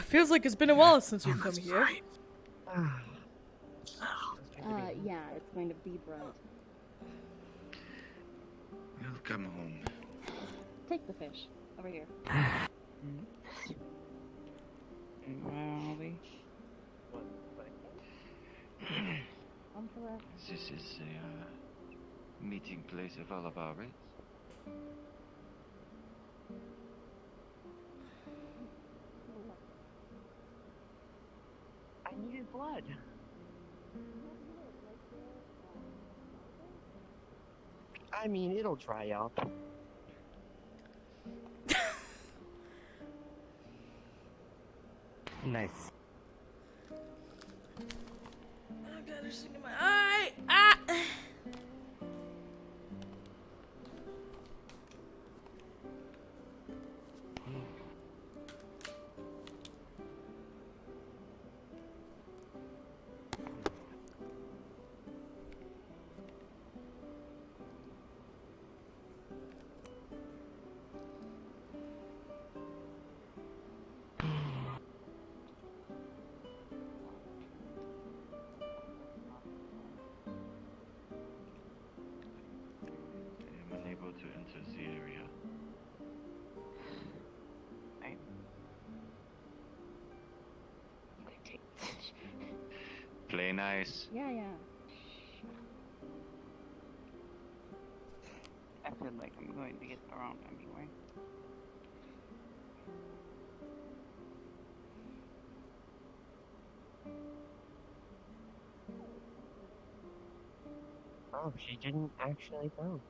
Feels like it's been a while since we've come here. Yeah, it's going to be bright. Welcome home. Take the fish. Over here. This is a meeting place of all of our race. I needed blood. I mean, it'll dry up. Nice. I got a thing in my eye. Ah! I am unable to enter the area. Play nice. Yeah. I feel like I'm going to get thrown anyway. Oh, she didn't actually go.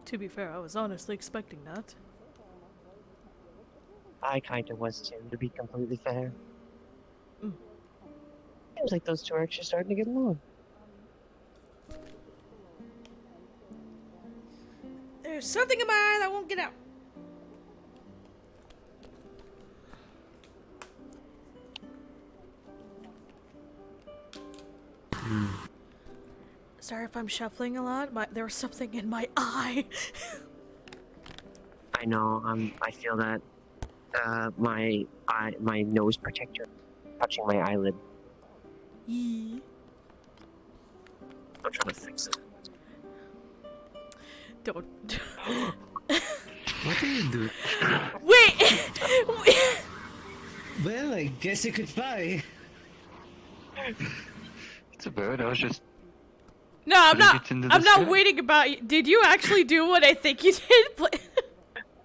To be fair, I was honestly expecting that. I kinda was too, to be completely fair. Mm. Seems like those two are actually starting to get along. There's something in my eye that won't get out. Sorry if I'm shuffling a lot, but there was something in my eye. I know, I feel that, my nose protector touching my eyelid. Yee. I'm trying to fix it. Don't. What are you doing? Wait! Well, I guess you could fly. It's a bird. I was just. No, I'm putting not. it into the I'm not sky. waiting about you. Did you actually do what I think you did?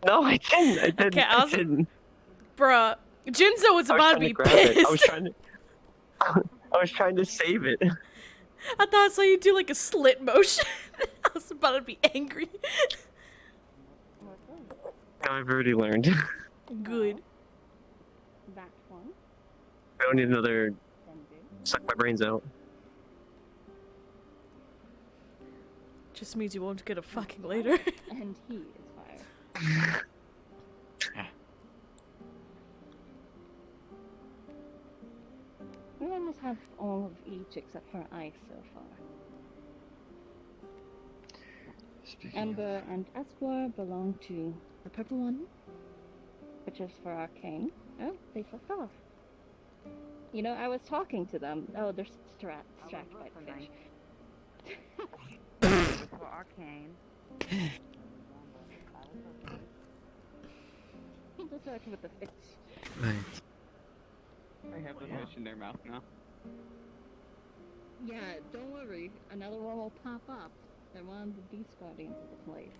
No, I didn't. I didn't. Okay, I didn't. Bruh. Jinzo was I was about to trying be grab it. pissed. I was trying to save it. I thought I saw you do like a slit motion. I was about to be angry. No, I've already learned. Good. That one. I don't need another Then do. suck my brains out. Just means you won't get a fucking later. And he is fire. We almost have all of each except for ice so far. Speaking Ember and Esper belong to the purple one, which is for arcane. Oh, they fucked off. You know, I was talking to them. Oh, they're distracted by the fish. For arcane. Distracted with the fish. Right. They have the fish in their mouth now. Yeah, don't worry. Another one will pop up. They're one of the beast guardians of the place.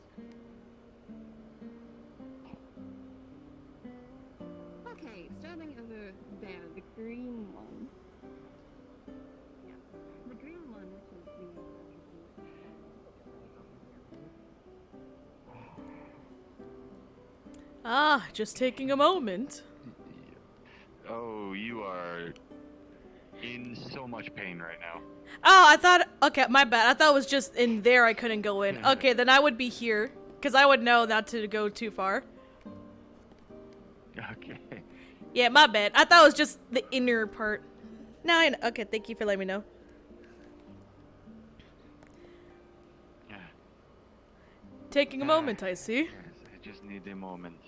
Okay, starting over there, the green one. Yeah, the green one, which is the. Ah, just taking a moment. Oh, you are in so much pain right now. Oh, I thought. Okay, my bad. I thought it was just in there I couldn't go in. Okay, then I would be here. Because I would know not to go too far. Okay. Yeah, my bad. I thought it was just the inner part. Now I know. Okay, thank you for letting me know. Yeah. taking a moment, I see. Yes, I just need a moment.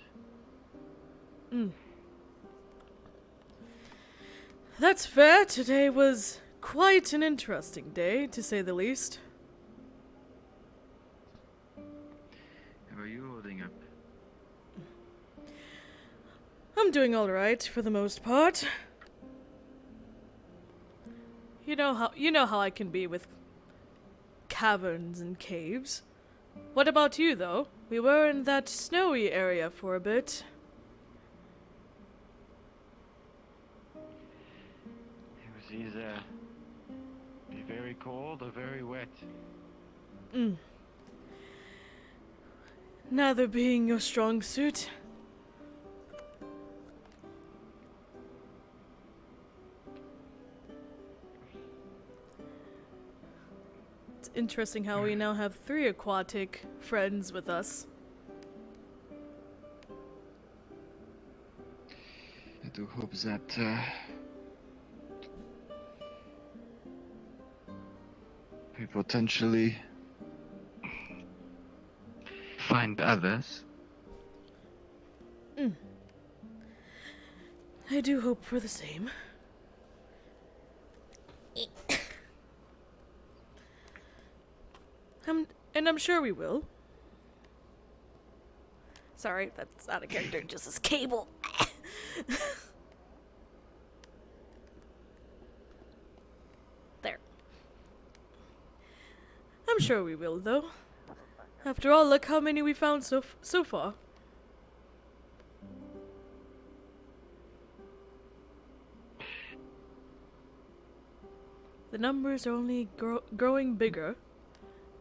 That's fair. Today was quite an interesting day, to say the least. How are you holding up? I'm doing alright, for the most part. You know how I can be with caverns and caves. What about you, though? We were in that snowy area for a bit. It was either be very cold or very wet. Neither being your strong suit. It's interesting how we now have 3 aquatic friends with us. I do hope that we potentially find others. I do hope for the same. And I'm sure we will. Sorry, that's out of character, just this cable. There. I'm sure we will, though. After all, look how many we found so far. The numbers are only growing bigger,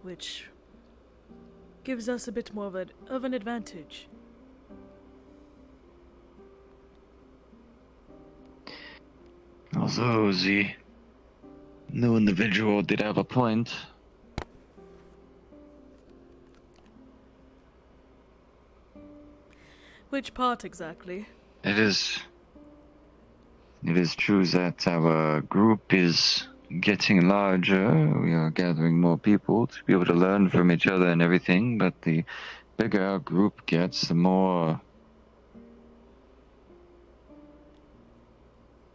which gives us a bit more of an advantage. Although the new individual did have a point. Which part exactly? It is true that our group is getting larger. We are gathering more people to be able to learn from each other and everything, but the bigger our group gets, the more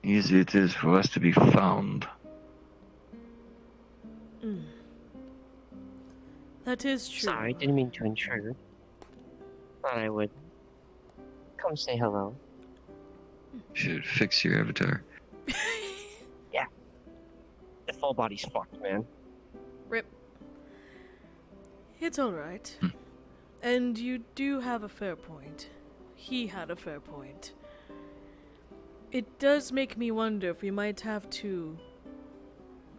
easy it is for us to be found. That is true. Sorry, didn't mean to intrude. Thought I would come say hello. Should fix your avatar. The full body's fucked, man. Rip. It's alright. And you do have a fair point. He had a fair point. It does make me wonder if we might have to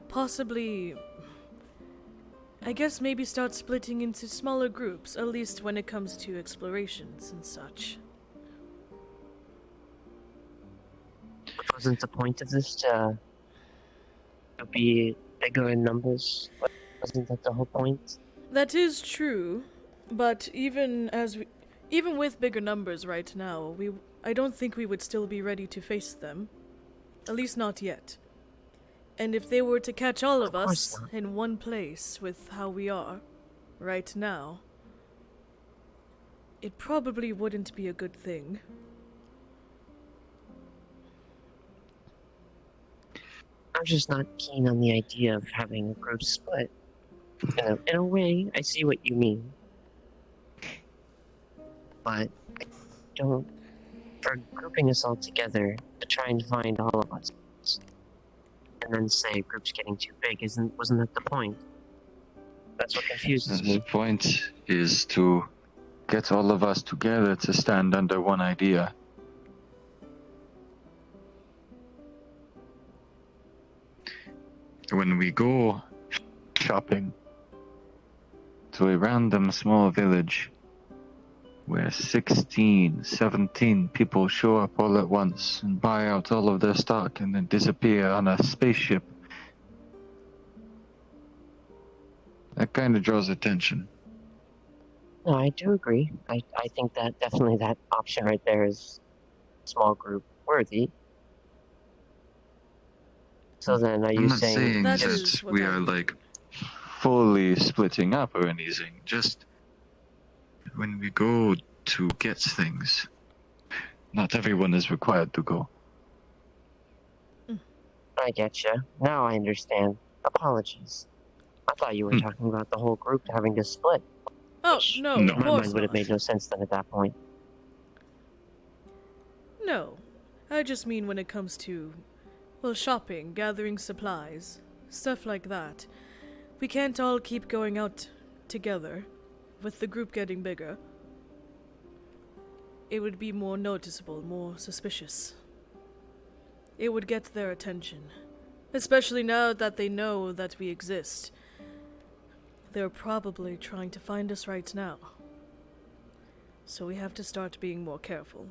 possibly, I guess maybe start splitting into smaller groups, at least when it comes to explorations and such. Wasn't the point of this to be bigger in numbers? Wasn't that the whole point? That is true, but even with bigger numbers right now, I don't think we would still be ready to face them. At least not yet. And if they were to catch all of us not. in one place with how we are right now, it probably wouldn't be a good thing. I'm just not keen on the idea of having a group split. In a way, I see what you mean. But I don't... For grouping us all together to try and find all of us, and then say a group's getting too big, wasn't that the point? That's what confuses The me. point is to get all of us together to stand under one idea. When we go shopping to a random small village where 16, 17 people show up all at once and buy out all of their stock and then disappear on a spaceship, that kind of draws attention. No, I do agree. I think that definitely that option right there is small group worthy. So then, are I'm you not saying saying That that is what we I are mean. like fully splitting up or anything, just when we go to get things, not everyone is required to go. I getcha. Now I understand. Apologies. I thought you were talking about the whole group having to split. Oh, Which, no, No. of my course mind would have not. made no sense then at that point. No. I just mean when it comes to, well, shopping, gathering supplies, stuff like that. We can't all keep going out together, with the group getting bigger. It would be more noticeable, more suspicious. It would get their attention. Especially now that they know that we exist. They're probably trying to find us right now. So we have to start being more careful.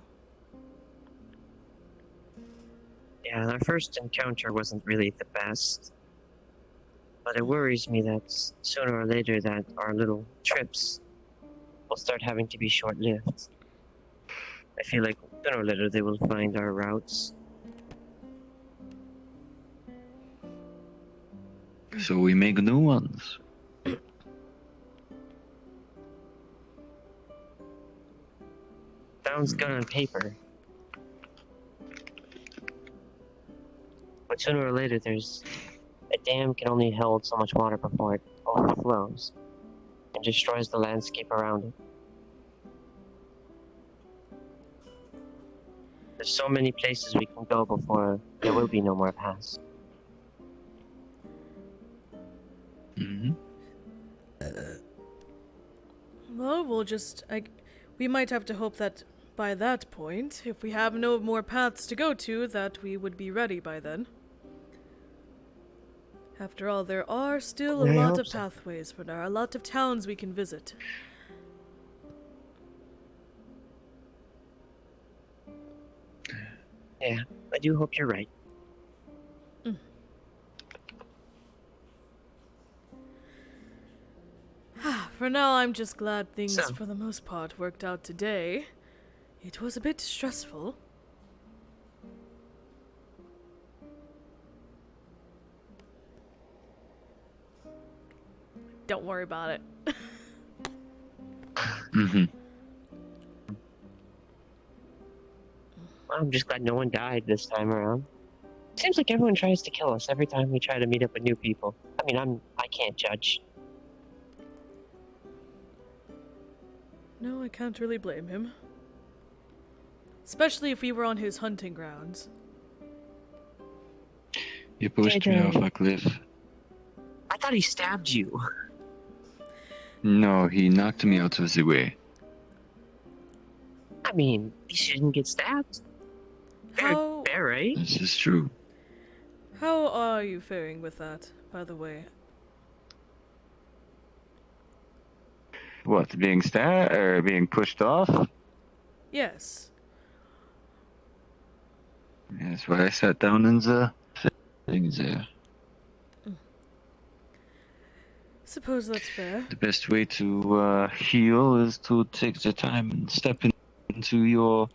Yeah, our first encounter wasn't really the best. But it worries me that sooner or later that our little trips will start having to be short-lived. I feel like sooner or later they will find our routes. So we make new ones. Sounds good on paper. But sooner or later a dam can only hold so much water before it overflows and destroys the landscape around it. There's so many places we can go before there will be no more paths. Mm-hmm. Well, we might have to hope that by that point, if we have no more paths to go to, that we would be ready by then. After all, there are still a I lot hope of so. pathways for now, a lot of towns we can visit. Yeah, I do hope you're right. For now, I'm just glad things, So- for the most part, worked out today. It was a bit stressful. Don't worry about it. Mm-hmm. I'm just glad no one died this time around. Seems like everyone tries to kill us every time we try to meet up with new people. I mean, I can't judge. No, I can't really blame him. Especially if we were on his hunting grounds. He pushed me off a cliff. I thought he stabbed you. No, he knocked me out of the way. I mean, he shouldn't get stabbed. How Fair, right? This is true. how are you faring with that, by the way? What, being stabbed or being pushed off? Yes. That's why I sat down in the thing there. Suppose that's fair. The best way to heal is to take the time and step into your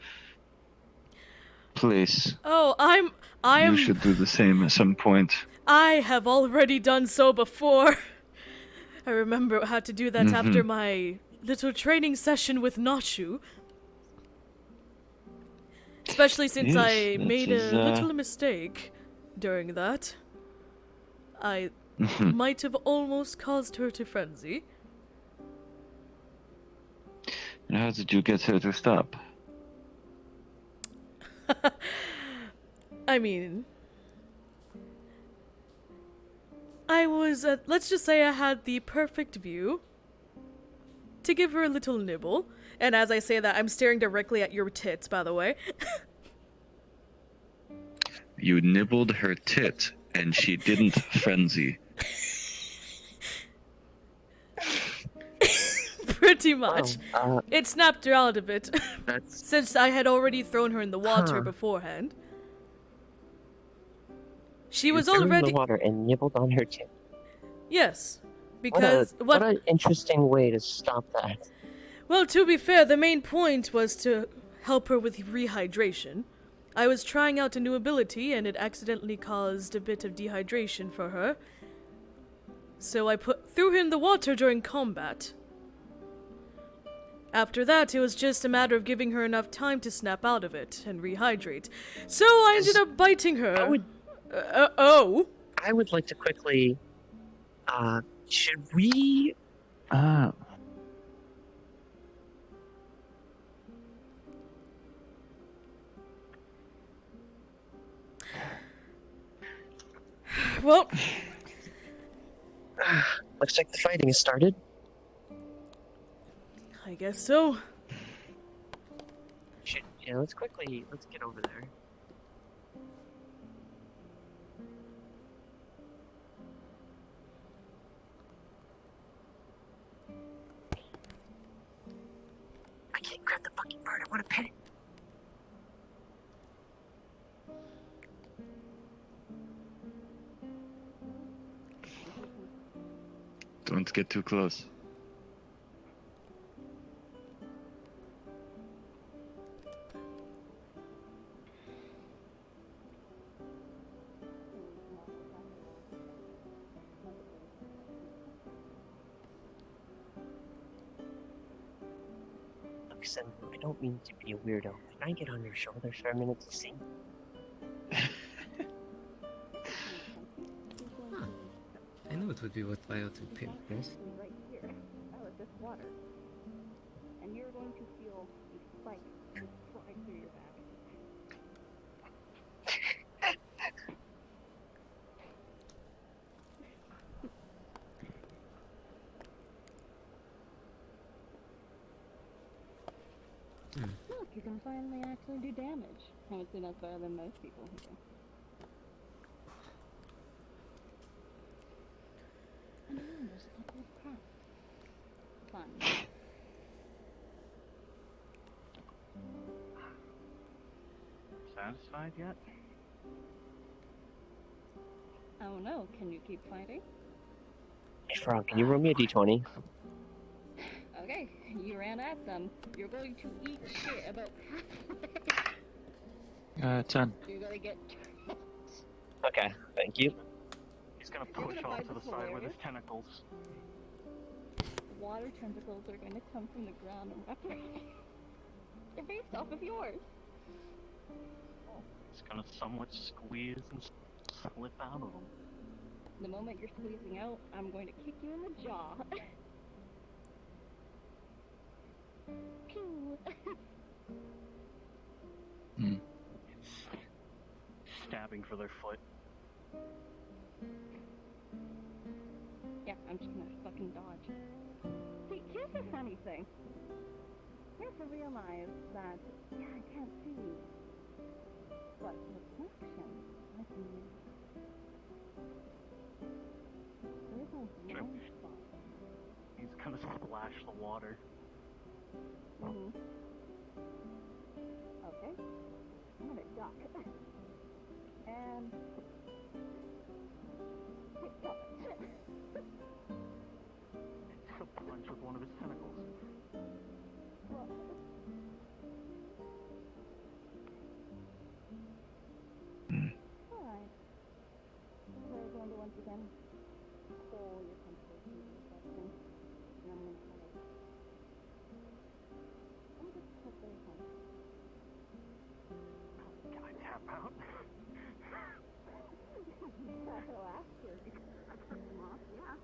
place. Oh, I You should do the same at some point. I have already done so before. I remember I had to do that after my little training session with Nachu. Especially since Yes, I that made is, a little mistake during that. I might have almost caused her to frenzy. And how did you get her to stop? I mean, I was, let's just say I had the perfect view to give her a little nibble. And as I say that, I'm staring directly at your tits, by the way. You nibbled her tit, and she didn't frenzy. Pretty much. Oh, It snapped her out a bit, that's since I had already thrown her in the water Huh. beforehand. She you was threw in already... the water and nibbled on her tip. Yes, because... What an interesting way to stop that. Well, to be fair, the main point was to help her with rehydration. I was trying out a new ability, and it accidentally caused a bit of dehydration for her. So I threw her in the water during combat. After that, it was just a matter of giving her enough time to snap out of it and rehydrate. So I ended up biting her. Oh? I would like to quickly. Should we? Well, Looks like the fighting has started. I guess so. Let's get over there. I can't grab the fucking bird. I want to pet it. Don't get too close. Look, Sim, I don't mean to be a weirdo. Can I get on your shoulders for a minute to see? I knew it would be worthwhile to pay this. Right here. Out of this water. And you're going to feel a spike right through your back. Look, you can finally actually do damage. I would say that's better than most people here. And then there's a couple of crap. Fun. Satisfied yet? Oh no, can you keep fighting? Hey, Frog, can you roll me a d20? Okay, you ran at them. You're going to eat shit about halfway. 10. You're gonna get Okay, thank you. He's gonna You're push gonna off find to the this side with his hilarious. tentacles. Water tentacles are going to come from the ground and wrap around they're based off of yours. He's gonna somewhat squeeze and slip out of them. The moment you're squeezing out, I'm going to kick you in the jaw. Pew. It's stabbing for their foot. Yeah, I'm just gonna fucking dodge. See, here's the funny thing. You have to realize that, yeah, I can't see. But reflection, I can use. There is no blind spot. He's gonna splash the water. Okay. I'm gonna duck. And... Stop it. He'll punch with one of his tentacles. Alright. So we're going to once again pull your concentration in the section. And I'm gonna kind of... I'm just put very hard. Can I tap out? Last year, I took them off, yeah.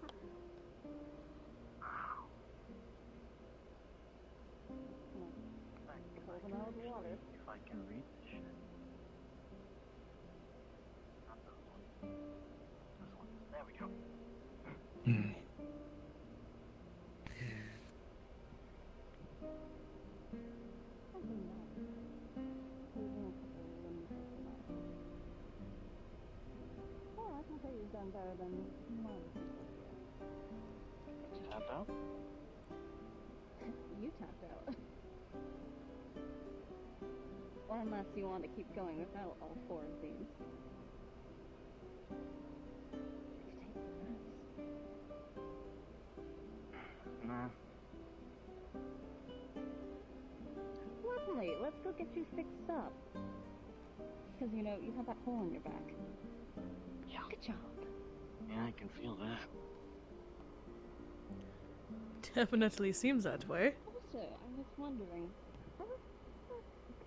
Pull them out of the water. If I can read this shit. Not this one. This one. There we go. Oh, I can say you've done better than most people here. Tap out? You tapped out. Or unless you want to keep going without all four of these. Nah. Lovely, let's go get you fixed up. Because, you know, you have that hole in your back. Yeah. Good job. Yeah, I can feel that. Definitely seems that way. That was So, I was wondering, what was the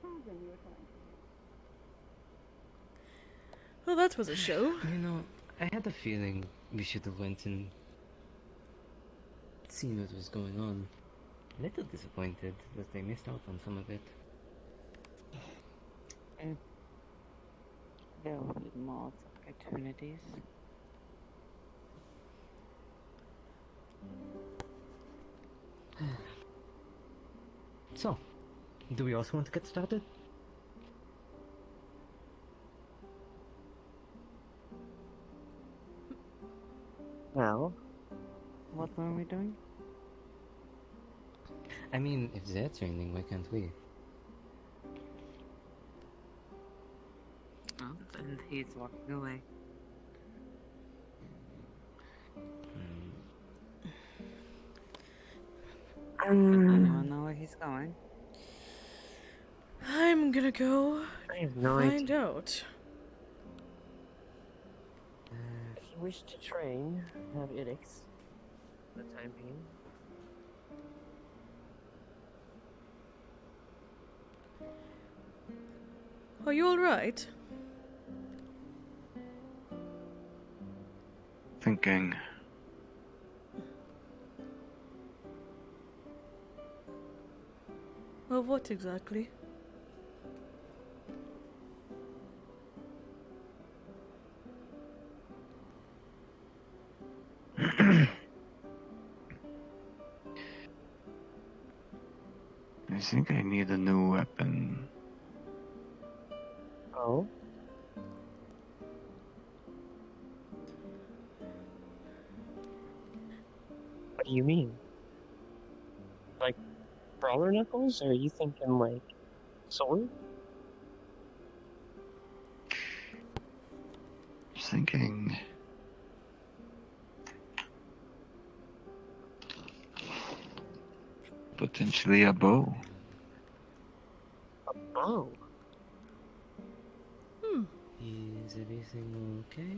cabin you were trying? Well, that was a show. You know, I had a feeling we should have went and seen what was going on. A little disappointed that they missed out on some of it. There will be more opportunities. So, do we also want to get started? Well, What were we doing? I mean, if they're training, why can't we? Oh, and he's walking away. Does anyone know where he's going? I'm gonna go I have no find idea. out. If you wish to train, have edicts for the time being. Are you alright? Thinking. Of what exactly? I think I need a new weapon. Oh? What do you mean? Like, brawler knuckles, or are you thinking, like, sword? Thinking. Potentially a bow. A bow? Is everything okay?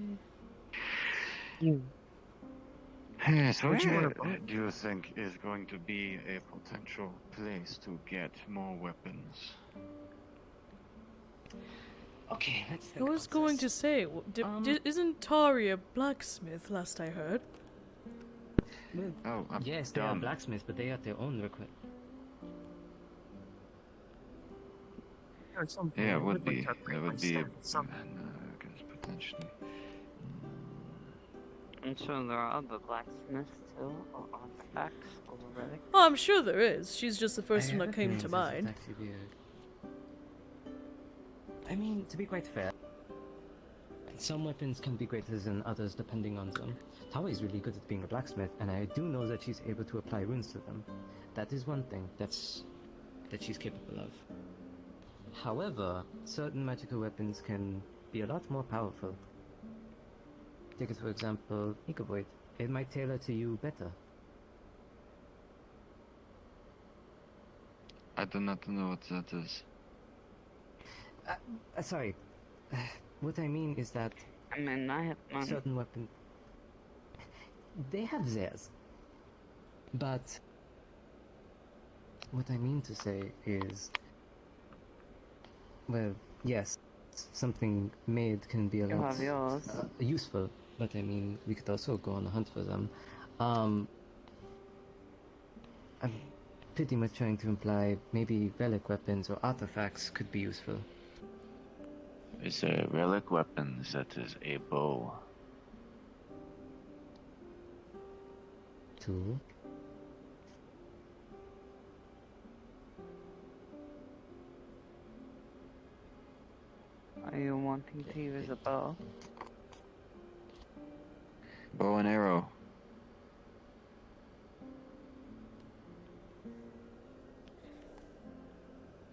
You... Yes, Why would you want where a bow? do you think is going to be a potential place to get more weapons? Okay, let's I think was about going to this. say, isn't Tari a blacksmith last I heard? Well, Oh, I'm yes, they are dumb. blacksmiths, but they have their own request. At some point, Yeah, I it would would like be. to upgrade It my would be. stats somehow. I guess potentially. I'm sure there are other blacksmiths too, or artifacts, or relics. Oh, I'm sure there is. She's just the first I one have that a came feeling to this mind. is actually weird. I mean, to be quite fair, some weapons can be greater than others depending on them. Tawa is really good at being a blacksmith, and I do know that she's able to apply runes to them. That is one thing that she's capable of. However, certain magical weapons can be a lot more powerful. Take it for example, Ikavoid. It might tailor to you better. I do not know what that is. Sorry. What I mean is that I mean, I have money. certain weapons... They have theirs. But... what I mean to say is... well, yes, something made can be a You lot have yours. useful, but I mean, we could also go on a hunt for them. I'm pretty much trying to imply maybe relic weapons or artifacts could be useful. It's a relic weapon that is a bow. Too. Are you wanting to use a bow? Bow and arrow.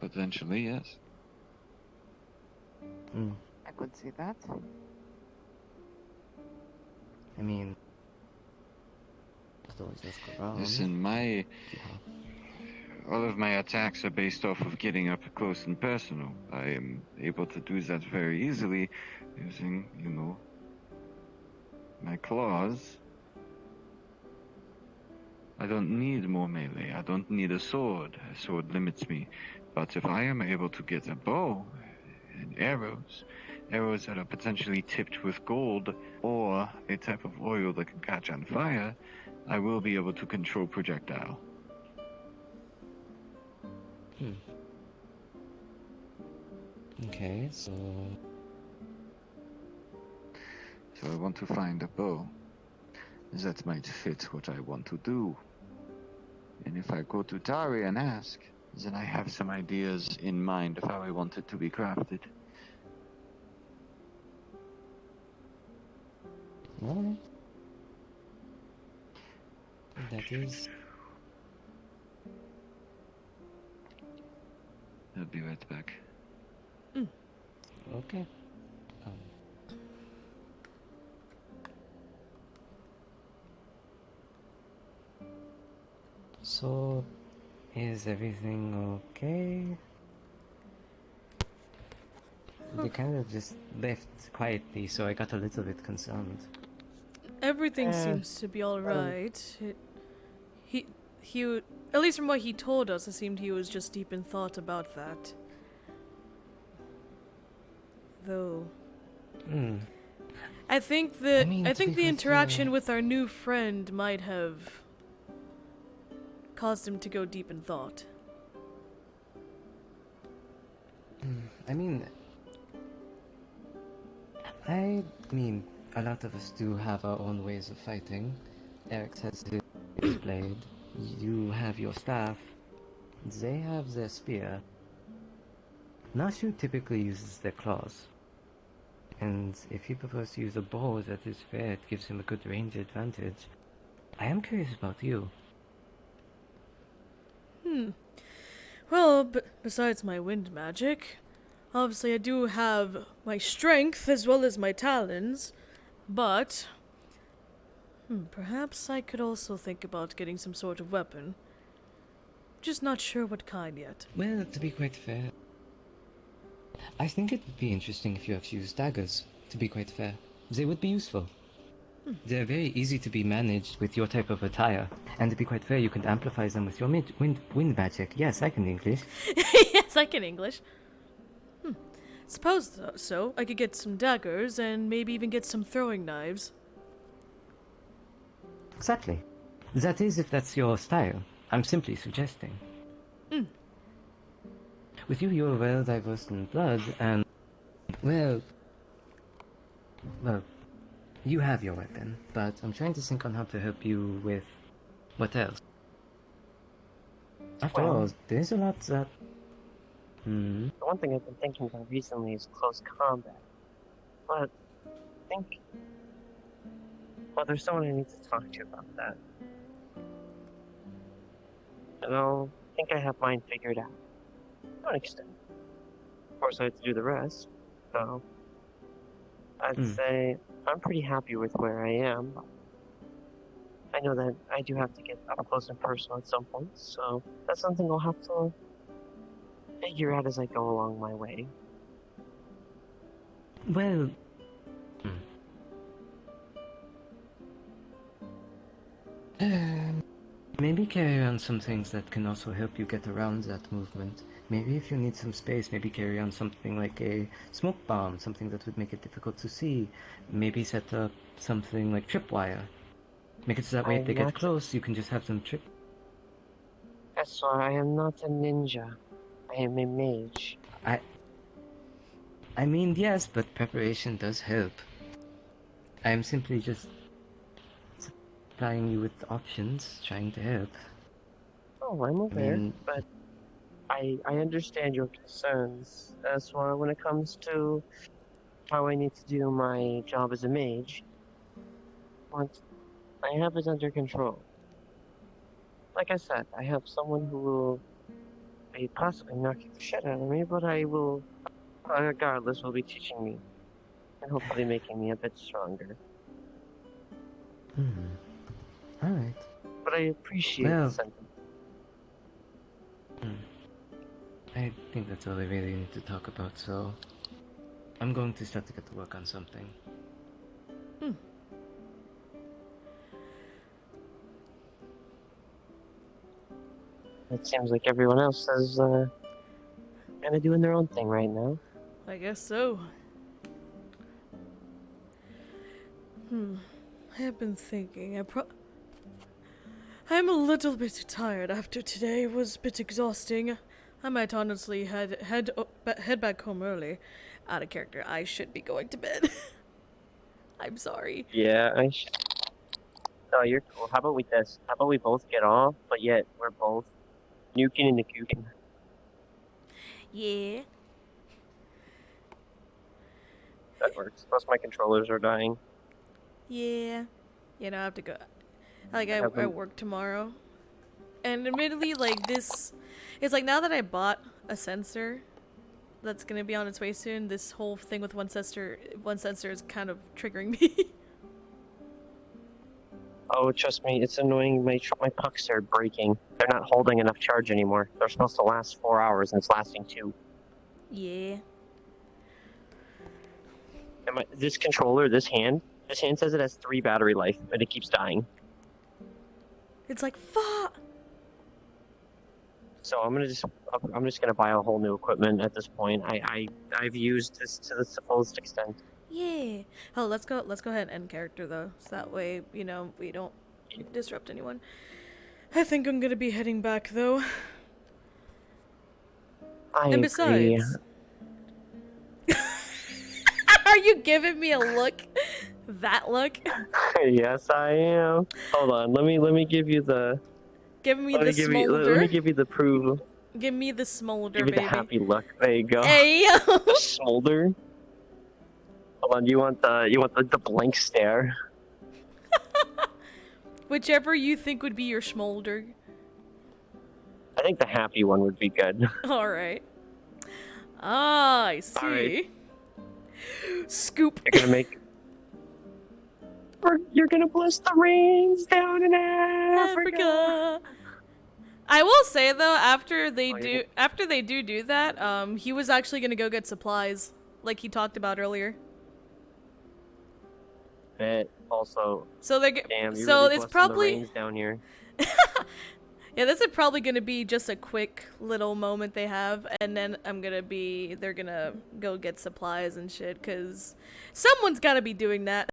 Potentially, yes. I could see that. I mean, could always ask around. Listen, all of my attacks are based off of getting up close and personal. I am able to do that very easily using, my claws. I don't need more melee. I don't need a sword. A sword limits me. But if I am able to get a bow and arrows that are potentially tipped with gold or a type of oil that can catch on fire, I will be able to control projectile. Okay, so So I want to find a bow that might fit what I want to do. And if I go to Tari and ask, then I have some ideas in mind of how I want it to be crafted. alright. That is I'll be right back. okay. So, is everything okay? They kind of just left quietly, so I got a little bit concerned. Everything seems to be all right. At least from what he told us, it seemed he was just deep in thought about that. Though, I think that I I to think be the interaction fair- with our new friend might have caused him to go deep in thought. I mean, a lot of us do have our own ways of fighting. Eric has his blade. You have your staff. They have their spear. Nashu typically uses their claws. And if he prefers to use a bow that is fair, it gives him a good range advantage. I am curious about you. Well, besides my wind magic, obviously I do have my strength as well as my talons, but perhaps I could also think about getting some sort of weapon. Just not sure what kind yet. Well, to be quite fair, I think it would be interesting if you actually use daggers, to be quite fair. They would be useful. They're very easy to be managed with your type of attire, and to be quite fair, you can amplify them with your wind magic. Yes, I can English. Yes, I can English. Suppose so. I could get some daggers and maybe even get some throwing knives. Exactly. That is if that's your style. I'm simply suggesting. With you, you're well diverse in blood, and well, you have your weapon, but I'm trying to think on how to help you with what else. After Well- all, there's a lot that. The one thing I've been thinking about recently is close combat. But I think... Well, there's someone I need to talk to about that. And I think I have mine figured out. To an extent. Of course, I have to do the rest. So... I'd say I'm pretty happy with where I am. I know that I do have to get up close and personal at some point, so that's something I'll have to figure out as I go along my way. Well. Maybe carry around some things that can also help you get around that movement. Maybe if you need some space, maybe carry on something like a smoke bomb, something that would make it difficult to see. Maybe set up something like tripwire. Make it so that way if they get close, you can just have them trip. That's why I am not a ninja. I am a mage. I mean, yes, but preparation does help. I am simply just supplying you with options, trying to help. Oh, I'm aware, mean- but I understand your concerns. As far when it comes to how I need to do my job as a mage, once I have it under control. Like I said, I have someone who will be possibly knocking the shit out of me, but I will, regardless, will be teaching me and hopefully making me a bit stronger. Alright. But I appreciate Well- the sentiment. I think that's all I really need to talk about, so I'm going to start to get to work on something. It seems like everyone else is kind of doing their own thing right now. I guess so. I have been thinking. I'm a little bit tired after today. It was a bit exhausting. I might honestly head back home early. Out of character. I should be going to bed. I'm sorry. Yeah, I should. No, you're cool. How about we this? How about we both get off, but yet we're both nuking and nuking. Yeah. That works. Plus my controllers are dying. Yeah. You know, I have to go. Like, I Haven't- work tomorrow. And admittedly, like, this... It's like, now that I bought a sensor that's gonna be on its way soon, this whole thing with one sensor is kind of triggering me. Oh, trust me, it's annoying. My pucks are breaking. They're not holding enough charge anymore. They're supposed to last 4 hours, and it's lasting 2. Yeah. And this controller, this hand says it has 3 battery life, but it keeps dying. It's like, fuck! So I'm just gonna buy a whole new equipment at this point. I've used this to the fullest extent. Yeah. Oh, let's go ahead and end character, though. So that way, you know, we don't disrupt anyone. I think I'm gonna be heading back, though. I And agree. besides... Are you giving me a look? That look? Yes, I am. Hold on, let me give you the. Giving me Let the me give you. smolder? Let me give you the proof. Give me the smolder, Give you baby. the happy look. There you go. Hey, yo! The smolder. Hold on, you want the blank stare? Whichever you think would be your smolder. I think the happy one would be good. Alright. Ah, I see. Alright. Scoop. You're gonna make. You're gonna bless the rains down in Africa. I will say though, after they Oh, do that, he was actually gonna go get supplies, like he talked about earlier. But also, So they're damn, you're so really it's blessing probably the rains down here. yeah, this is probably gonna be just a quick little moment they have, and then they're gonna go get supplies and shit, cause someone's gotta be doing that.